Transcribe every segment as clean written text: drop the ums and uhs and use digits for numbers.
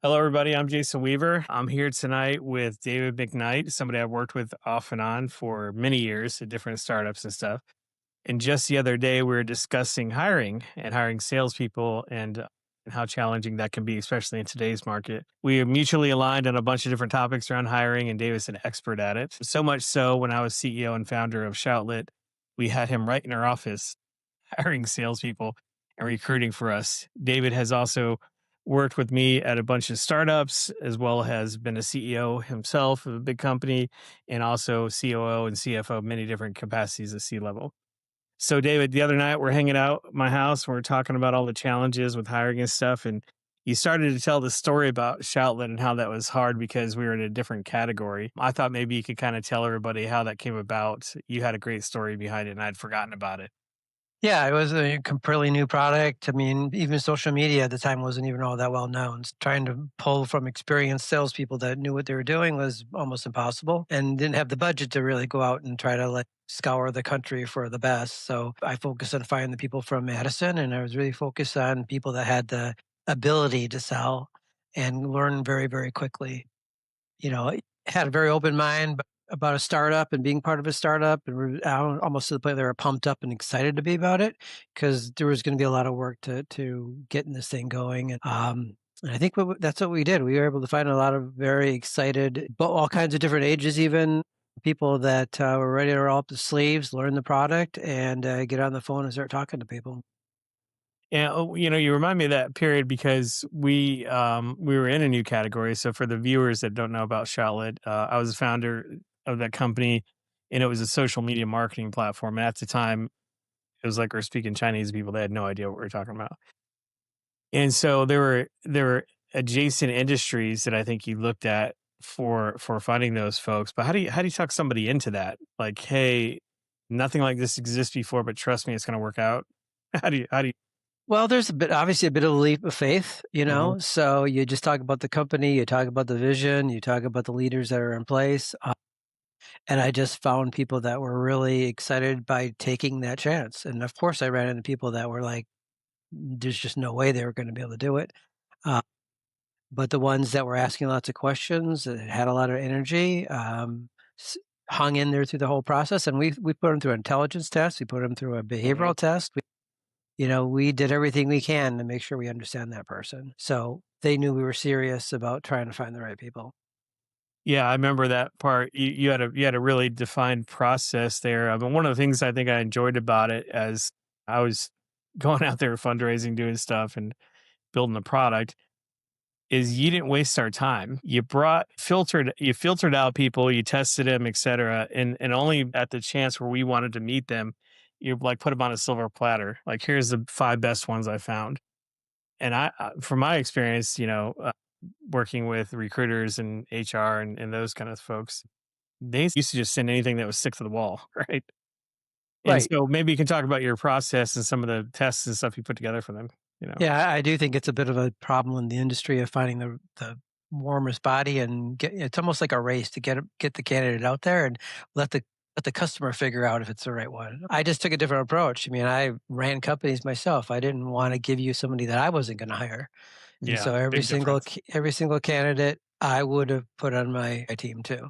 Hello, everybody. I'm Jason Weaver. I'm here tonight with David McKnight, somebody I've worked with off and on for many years at different startups and stuff. And just the other day, we were discussing hiring and hiring salespeople and how challenging that can be, especially in today's market. We are mutually aligned on a bunch of different topics around hiring, and David's an expert at it. So much so, when I was CEO and founder of Shoutlet, we had him right in our office hiring salespeople and recruiting for us. David has also worked with me at a bunch of startups, as well as been a CEO himself of a big company, and also COO and CFO, many different capacities at C level. So, David, the other night we're hanging out at my house. And we're talking about all the challenges with hiring and stuff, and you started to tell the story about Shoutlet and how that was hard because we were in a different category. I thought maybe you could kind of tell everybody how that came about. You had a great story behind it, and I'd forgotten about it. Yeah, it was a completely new product. I mean, even social media at the time wasn't even all that well known. Trying to pull from experienced salespeople that knew what they were doing was almost impossible and didn't have the budget to really go out and try to like scour the country for the best. So I focused on finding the people from Madison, and I was really focused on people that had the ability to sell and learn very, very quickly. Had a very open mind about a startup and being part of a startup, and almost to the point they were pumped up and excited to be about it because there was going to be a lot of work to getting this thing going. And I think that's what we did. We were able to find a lot of very excited, but all kinds of different ages, even people that were ready to roll up the sleeves, learn the product, and get on the phone and start talking to people. Yeah, you remind me of that period because we were in a new category. So for the viewers that don't know about Shoutlet, I was the founder of that company, and it was a social media marketing platform. And at the time, it was like we're speaking Chinese to people; they had no idea what we were talking about. And so there were adjacent industries that I think you looked at for finding those folks. But how do you talk somebody into that? Like, hey, nothing like this exists before, but trust me, it's going to work out. How do you? Well, there's obviously a bit of a leap of faith, Mhm. So you just talk about the company, you talk about the vision, you talk about the leaders that are in place. And I just found people that were really excited by taking that chance. And of course, I ran into people that were like, there's just no way they were going to be able to do it. Uh, but the ones that were asking lots of questions, that had a lot of energy, s- hung in there through the whole process. And we put them through an intelligence test, we put them through a Mhm. behavioral test. We did everything we can to make sure we understand that person. So they knew we were serious about trying to find the right people. Yeah, I remember that part. You had a really defined process there. But one of the things I think I enjoyed about it as I was going out there fundraising, doing stuff, and building the product is you didn't waste our time. You filtered out people, you tested them, et cetera, and only at the chance where we wanted to meet them, you like put them on a silver platter. Like here's the five best ones I found. And from my experience, working with recruiters and HR and those kind of folks, they used to just send anything that was stick to the wall, right? And Right. so maybe you can talk about your process and some of the tests and stuff you put together for them. Yeah, I do think it's a bit of a problem in the industry of finding the warmest body and it's almost like a race to get the candidate out there and let the let the customer figure out if it's the right one. I just took a different approach. I mean, I ran companies myself. I didn't want to give you somebody that I wasn't going to hire. And Yeah, so big difference. every single candidate I would have put on my team too.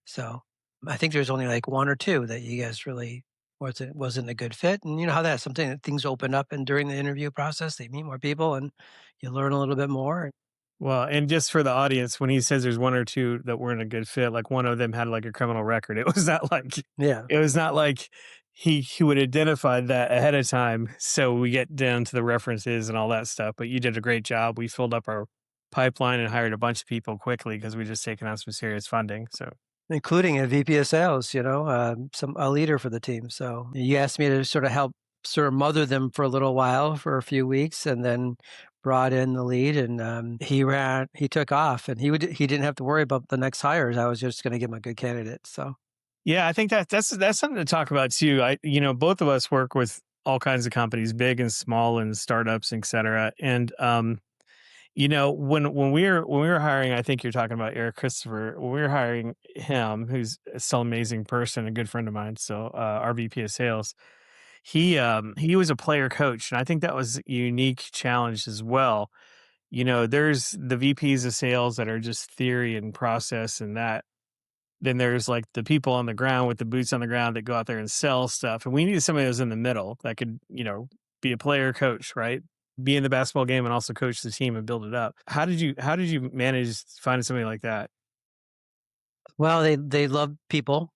So I think there's only like one or two that you guys really wasn't a good fit. And you know how that something that things open up and during the interview process, they meet more people and you learn a little bit more. Well, and just for the audience, when he says there's one or two that weren't a good fit, like one of them had like a criminal record. Yeah. It was not like he would identify that ahead of time. So we get down to the references and all that stuff. But you did a great job. We filled up our pipeline and hired a bunch of people quickly because we just taken on some serious funding. So Including a VP of sales, a leader for the team. So you asked me to sort of help sort of mother them for a little while, for a few weeks, and then brought in the lead, and he took off, and he didn't have to worry about the next hires. I was just going to give him a good candidate. So yeah, I think that's something to talk about too. Both of us work with all kinds of companies, big and small, and startups, et cetera. And when we were hiring, I think you're talking about Eric Christopher. When we were hiring him, who's still an amazing person, a good friend of mine, so our VP of sales, he was a player coach, and I think that was a unique challenge as well. there's the VPs of sales that are just theory and process and that. Then there's like the people on the ground with the boots on the ground that go out there and sell stuff. And we need somebody who's in the middle that could, be a player coach, right? Be in the basketball game and also coach the team and build it up. How did you manage finding somebody like that? Well, they love people,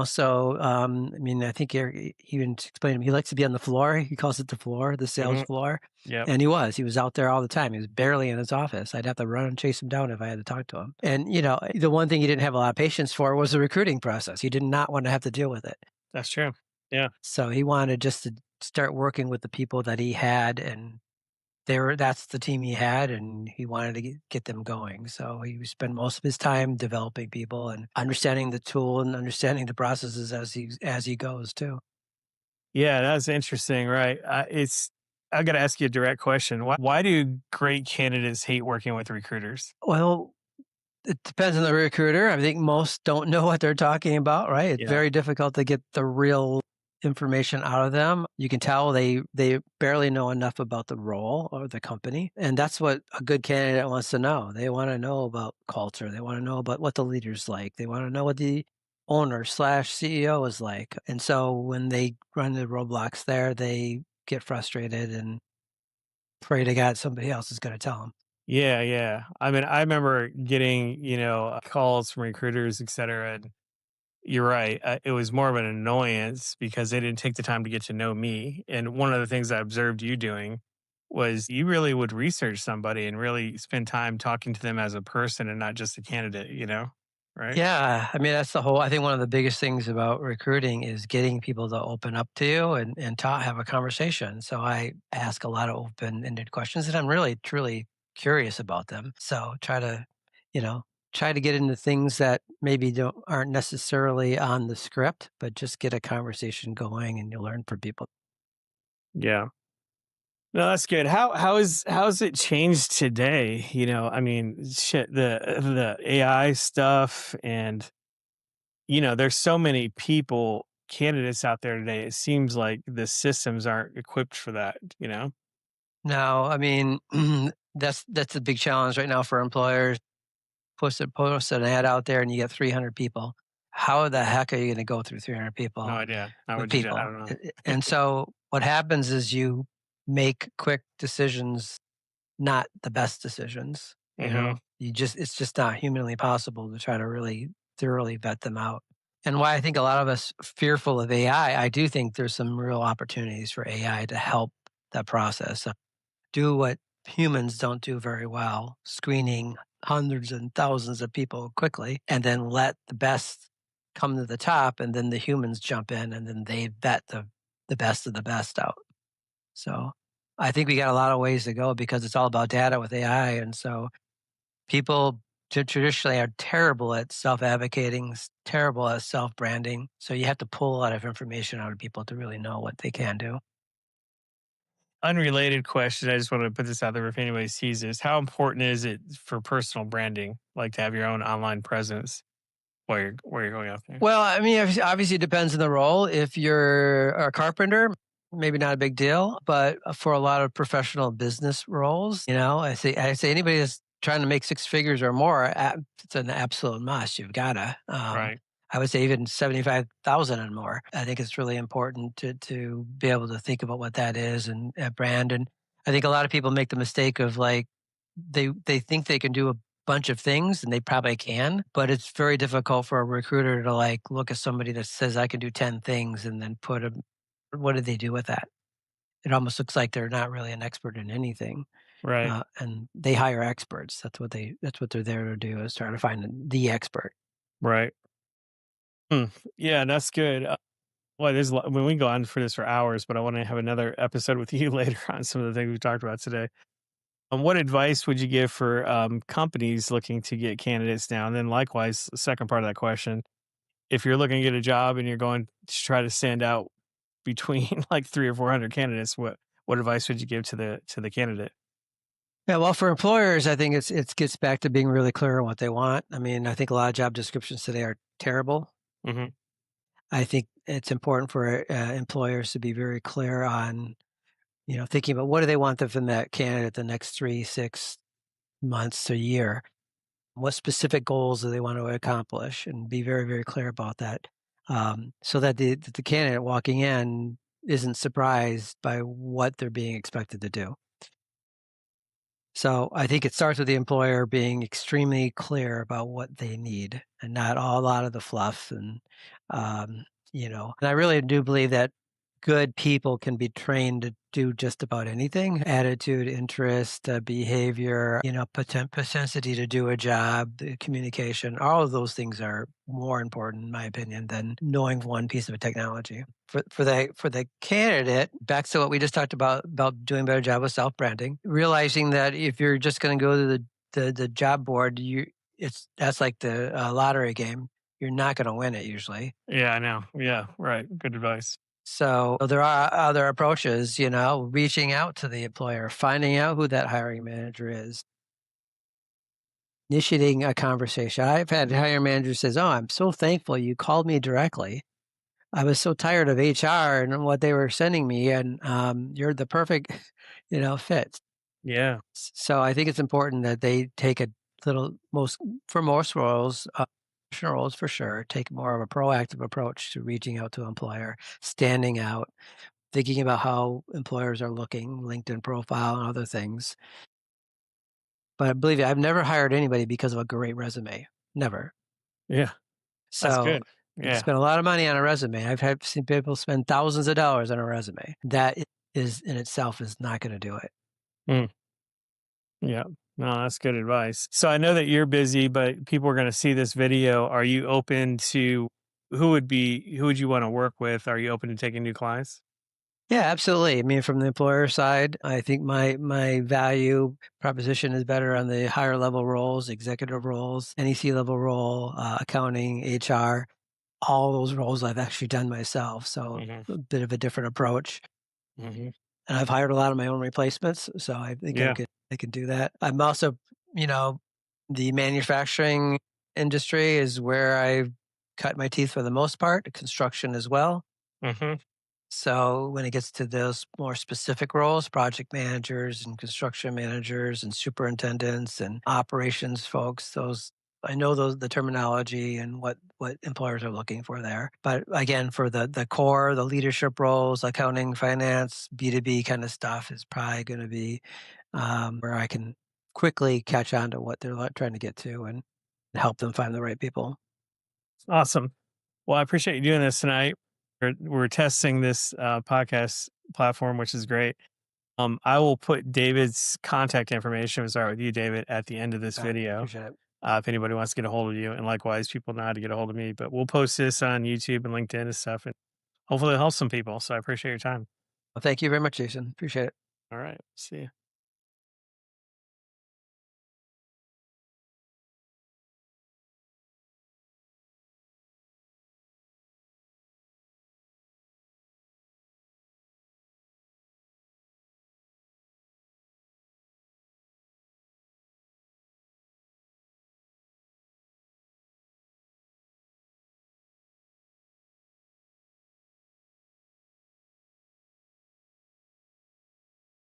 so, I mean, I think he even explained to me he likes to be on the floor. He calls it the floor, the sales Hmm. floor, Yep. and he was out there all the time. He was barely in his office. I'd have to run and chase him down if I had to talk to him. And, the one thing he didn't have a lot of patience for was the recruiting process. He did not want to have to deal with it. That's true. Yeah. So he wanted just to start working with the people that he had, and that's the team he had, and he wanted to get them going. So he would spend most of his time developing people and understanding the tool and understanding the processes as he goes too. Yeah, that's interesting, right? I got to ask you a direct question. Why do great candidates hate working with recruiters? Well, it depends on the recruiter. I think most don't know what they're talking about, right? It's Yeah. very difficult to get the real information out of them. You can tell they barely know enough about the role or the company. And that's what a good candidate wants to know. They want to know about culture. They want to know about what the leader's like. They want to know what the owner slash CEO is like. And so when they run the roadblocks there, they get frustrated and pray to God somebody else is going to tell them. Yeah, yeah. I mean, I remember getting, calls from recruiters, et cetera. And you're right. It was more of an annoyance because they didn't take the time to get to know me. And one of the things I observed you doing was you really would research somebody and really spend time talking to them as a person and not just a candidate, right? Yeah, I mean, that's the whole I think one of the biggest things about recruiting is getting people to open up to you and have a conversation. So I ask a lot of open-ended questions, and I'm really truly curious about them. So you know, try to get into things that maybe aren't necessarily on the script, but just get a conversation going, and you'll learn from people. Yeah. No, that's good. How's it changed today? I mean, shit, the AI stuff and there's so many people, candidates out there today. It seems like the systems aren't equipped for that. No, I mean, that's a big challenge right now for employers. Post an ad out there and you get 300 people. How the heck are you gonna go through 300 No people idea. How with would you do? I people? don't know. And so what happens is you make quick decisions, not the best decisions, Hmm. it's just not humanly possible to try to really thoroughly vet them out. And why I think a lot of us fearful of AI, I do think there's some real opportunities for AI to help that process do what humans don't do very well, screening hundreds and thousands of people quickly, and then let the best come to the top, and then the humans jump in, and then they vet the best of the best out. So I think we got a lot of ways to go because it's all about data with AI, and so people traditionally are terrible at self-advocating, terrible at self-branding. So you have to pull a lot of information out of people to really know what they can do. Unrelated question. I just want to put this out there if anybody sees this. How important is it for personal branding, like to have your own online presence while you're going out there? Well, I mean, obviously, it depends on the role. If you're a carpenter, maybe not a big deal, but for a lot of professional business roles, I say anybody that's trying to make six figures or more, it's an absolute must. You've gotta. Right. I would say even 75,000 and more. I think it's really important to be able to think about what that is and brand. And I think a lot of people make the mistake of like they think they can do a bunch of things and they probably can, but it's very difficult for a recruiter to like look at somebody that says I can do 10 things and then put them what did they do with that? It almost looks like they're not really an expert in anything. Right. And they hire experts. That's what they're there to do is try to find the expert. Right. Hmm. Yeah, that's good. Well, when we go on for this for hours, but I want to have another episode with you later on some of the things we talked about today. What advice would you give for companies looking to get candidates now? And then, likewise, the second part of that question: if you're looking to get a job and you're going to try to stand out between like 300 or 400 candidates, what advice would you give to the candidate? Yeah, well, for employers, I think it gets back to being really clear on what they want. I mean, I think a lot of job descriptions today are terrible. Hmm. I think it's important for employers to be very clear on thinking about what do they want from that candidate the next 3, 6, months to a year. What specific goals do they want to accomplish, and be very, very clear about that, so that the candidate walking in isn't surprised by what they're being expected to do. So I think it starts with the employer being extremely clear about what they need and not a lot of the fluff. Um, and I really do believe that good people can be trained to do just about anything: attitude, interest, behavior, propensity to do a job, the communication. All of those things are more important, in my opinion, than knowing one piece of technology. For the candidate, back to what we just talked about doing a better job with self branding, realizing that if you're just going to go to the job board, that's like the lottery game. You're not going to win it usually. Yeah, I know. Yeah, right. Good advice. So there are other approaches, reaching out to the employer, finding out who that hiring manager is, initiating a conversation. I've had hiring managers says, "Oh, I'm so thankful you called me directly. I was so tired of HR and what they were sending me, and you're the perfect, fit." Yeah. So I think it's important that they take a little most for most roles, professional roles for sure, take more of a proactive approach to reaching out to employer, standing out, thinking about how employers are looking, LinkedIn profile and other things. But believe me, I've never hired anybody because of a great resume. Never. Yeah. That's So good. you can Yeah. spend a lot of money on a resume. Seen people spend thousands of dollars on a resume. Is in itself is not going to do it. Mm, yeah. No, that's good advice. So I know that you're busy, but people are going to see this video. Are you open to who would you want to work with? Are you open to taking new clients? Yeah, absolutely. I mean, from the employer side, I think my value proposition is better on the higher level roles, executive roles, any C-level role, accounting, HR. All those roles I've actually done myself, so Hmm. a bit of a different approach. Hmm. And I've hired a lot of my own replacements, so I think Yeah. I can do that. I'm also, you know, the manufacturing industry is where I've cut my teeth for the most part, construction as well. Hmm. So when it gets to those more specific roles, project managers and construction managers and superintendents and operations folks, those I know those the terminology and what employers are looking for there. But again, for the core, the leadership roles, accounting, finance, B2B kind of stuff is probably going to be where I can quickly catch on to what they're trying to get to and help them find the right people. Awesome. Well, I appreciate you doing this tonight. We're testing this podcast platform, which is great. I will put David's contact information. We'll start with you, David, at the end of this video. Appreciate it. If anybody wants to get a hold of you, and likewise, people know how to get a hold of me. But we'll post this on YouTube and LinkedIn and stuff, and hopefully, it'll help some people. So I appreciate your time. Well, thank you very much, Jason. Appreciate it. All right, see you.